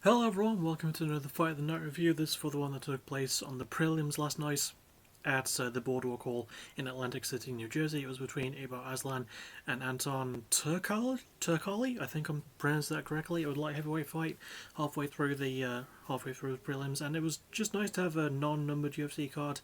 Hello everyone, welcome to another Fight of the Night review. This is for the one that took place on the prelims last night at the Boardwalk Hall in Atlantic City, New Jersey. It was between Aslan and Anton Turkalj. I think I'm pronouncing that correctly. It was a light heavyweight fight halfway through the prelims, and it was just nice to have a non-numbered UFC card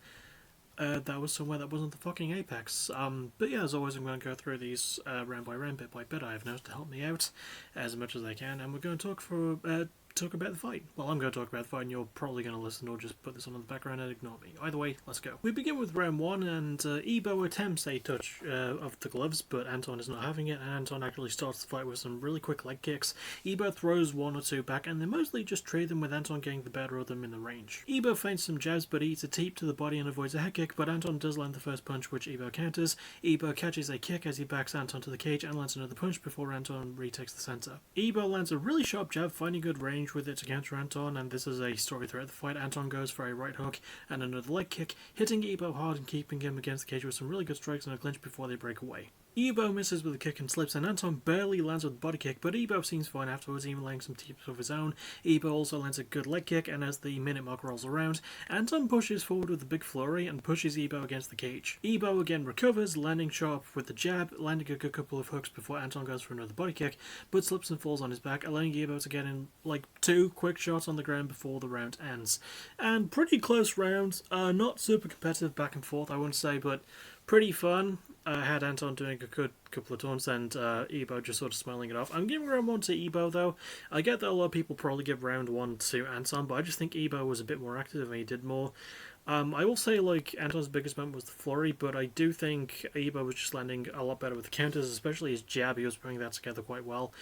that was somewhere that wasn't the fucking Apex. But yeah, as always, I'm going to go through these round by round, bit by bit. I have notes to help me out as much as I can, and we're going to talk about the fight. Well, I'm going to talk about the fight, and you're probably going to listen or just put this on in the background and ignore me. Either way, let's go. We begin with round one, and Ebo attempts a touch of the gloves, but Anton is not having it, and Anton actually starts the fight with some really quick leg kicks. Ebo throws one or two back, and they mostly just trade them, with Anton getting the better of them in the range. Ebo feints some jabs, but eats a teep to the body and avoids a head kick, but Anton does land the first punch, which Ebo counters. Ebo catches a kick as he backs Anton to the cage and lands another punch before Anton retakes the center. Ebo lands a really sharp jab, finding good range with it to counter Anton, and this is a story throughout the fight. Anton goes for a right hook and another leg kick, hitting Ebo hard and keeping him against the cage with some really good strikes and a clinch before they break away. Ebo misses with a kick and slips, and Anton barely lands with a body kick, but Ebo seems fine afterwards, even laying some tips of his own. Ebo also lands a good leg kick, and as the minute mark rolls around, Anton pushes forward with a big flurry and pushes Ebo against the cage. Ebo again recovers, landing sharp with the jab, landing a good couple of hooks before Anton goes for another body kick, but slips and falls on his back, allowing Ebo to get in like two quick shots on the ground before the round ends. And pretty close rounds, not super competitive back and forth, I wouldn't say, but pretty fun. I had Anton doing a good couple of taunts and Ebo just sort of smiling it off. I'm giving round one to Ebo though. I get that a lot of people probably give round one to Anton, but I just think Ebo was a bit more active and he did more. I will say, like, Anton's biggest moment was the flurry, but I do think Ebo was just landing a lot better with the counters, especially his jab. He was putting that together quite well.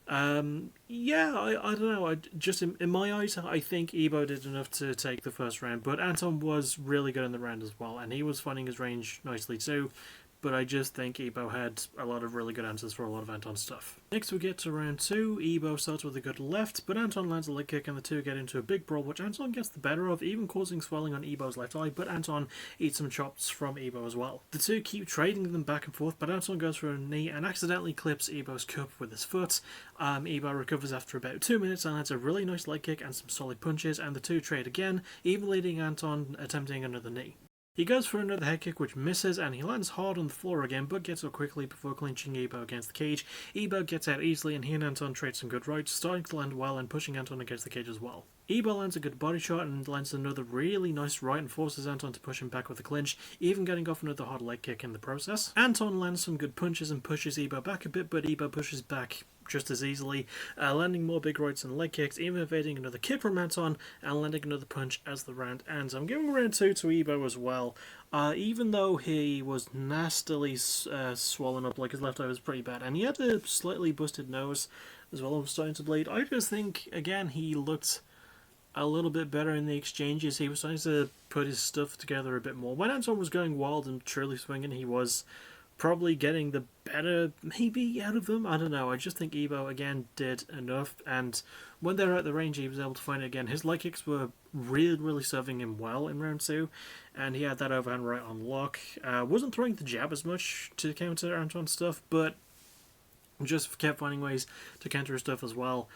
Yeah, I don't know. Just in my eyes, I think Ebo did enough to take the first round, but Anton was really good in the round as well, and he was finding his range nicely too. But I just think Ebo had a lot of really good answers for a lot of Anton's stuff. Next we get to round two. Ebo starts with a good left, but Anton lands a leg kick and the two get into a big brawl, which Anton gets the better of, even causing swelling on Ebo's left eye, but Anton eats some chops from Ebo as well. The two keep trading them back and forth, but Anton goes for a knee and accidentally clips Ebo's cup with his foot. Ebo recovers after about 2 minutes and lands a really nice leg kick and some solid punches, and the two trade again, even leading Anton attempting another knee. He goes for another head kick which misses, and he lands hard on the floor again, but gets up quickly before clinching Ebo against the cage. Ebo gets out easily, and he and Anton trade some good rights, starting to land well and pushing Anton against the cage as well. Ebo lands a good body shot and lands another really nice right and forces Anton to push him back with a clinch, even getting off another hard leg kick in the process. Anton lands some good punches and pushes Ebo back a bit, but Ebo pushes back just as easily, landing more big rights and leg kicks, even evading another kick from Anton and landing another punch as the round ends. I'm giving round two to Ebo as well. Even though he was nastily swollen up, like his left eye was pretty bad, and he had a slightly busted nose as well, was starting to bleed. I just think, again, he looked a little bit better in the exchanges. He was starting to put his stuff together a bit more. When Anton was going wild and truly swinging, he was probably getting the better maybe out of them. I don't know. I just think Ebo again did enough, and when they were at the range he was able to find it again. His leg kicks were really serving him well in round two, and he had that overhand right on lock. Wasn't throwing the jab as much to counter Anton's stuff, but just kept finding ways to counter his stuff as well.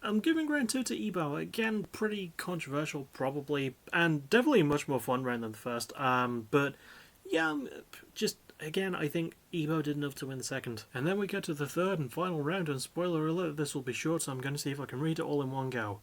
I'm giving round two to Ebo. Again, pretty controversial probably, and definitely a much more fun round than the first. But yeah, just again, I think Ebo did enough to win the second. And then we get to the third and final round, and spoiler alert, this will be short, so I'm going to see if I can read it all in one go.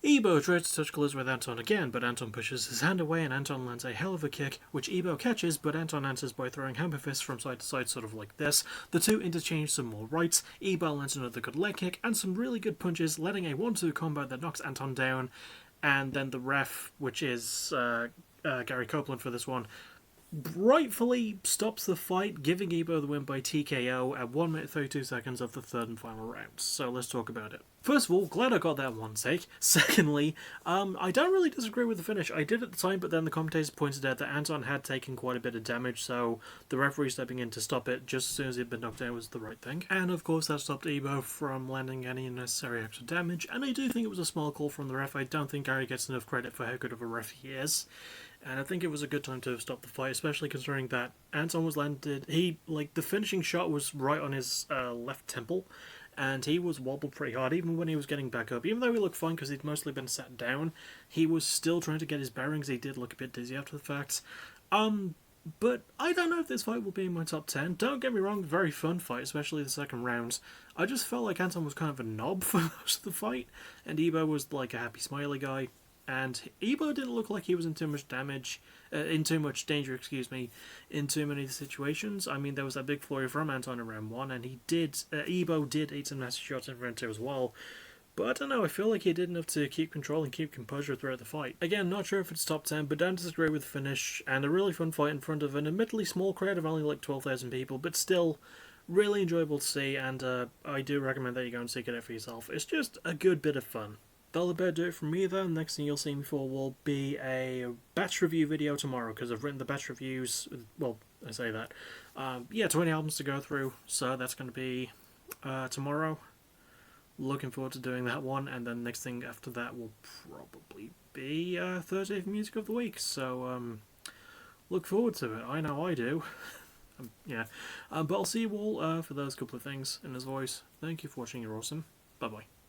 Ebo tries to touch colors with Anton again, but Anton pushes his hand away and Anton lands a hell of a kick, which Ebo catches, but Anton answers by throwing hammer fists from side to side, sort of like this. The two interchange some more rights, Ebo lands another good leg kick, and some really good punches, letting a 1-2 combo that knocks Anton down, and then the ref, which is Gary Copeland for this one, rightfully stops the fight, giving Ebo the win by TKO at 1 minute 32 seconds of the third and final round. So let's talk about it. First of all, glad I got that one take. Secondly, I don't really disagree with the finish. I did at the time, but then the commentators pointed out that Anton had taken quite a bit of damage, so the referee stepping in to stop it just as soon as he'd been knocked down was the right thing. And of course that stopped Ebo from landing any unnecessary extra damage, and I do think it was a small call from the ref. I don't think Gary gets enough credit for how good of a ref he is. And I think it was a good time to stop the fight, especially considering that Anton was landed. The finishing shot was right on his left temple, and he was wobbled pretty hard, even when he was getting back up. Even though he looked fine because he'd mostly been sat down, he was still trying to get his bearings. He did look a bit dizzy after the fact. But I don't know if this fight will be in my top 10. Don't get me wrong, very fun fight, especially the second round. I just felt like Anton was kind of a knob for most of the fight, and Ebo was like a happy, smiley guy. And Ebo didn't look like he was in too much damage, in too much danger, in too many situations. I mean, there was that big flurry from Anton in round 1, and Ebo did eat some nasty shots in round 2 as well. But I don't know, I feel like he did enough to keep control and keep composure throughout the fight. Again, not sure if it's top 10, but don't disagree with the finish, and a really fun fight in front of an admittedly small crowd of only like 12,000 people, but still really enjoyable to see, and I do recommend that you go and seek it out for yourself. It's just a good bit of fun. That'll about do it from me though. Next thing you'll see me for will be a batch review video tomorrow, because I've written the batch reviews, well, I say that. 20 albums to go through, so that's going to be tomorrow. Looking forward to doing that one, and then next thing after that will probably be Thursday for Music of the Week, so look forward to it. I know I do. But I'll see you all for those couple of things, and as always, thank you for watching, you're awesome. Bye bye.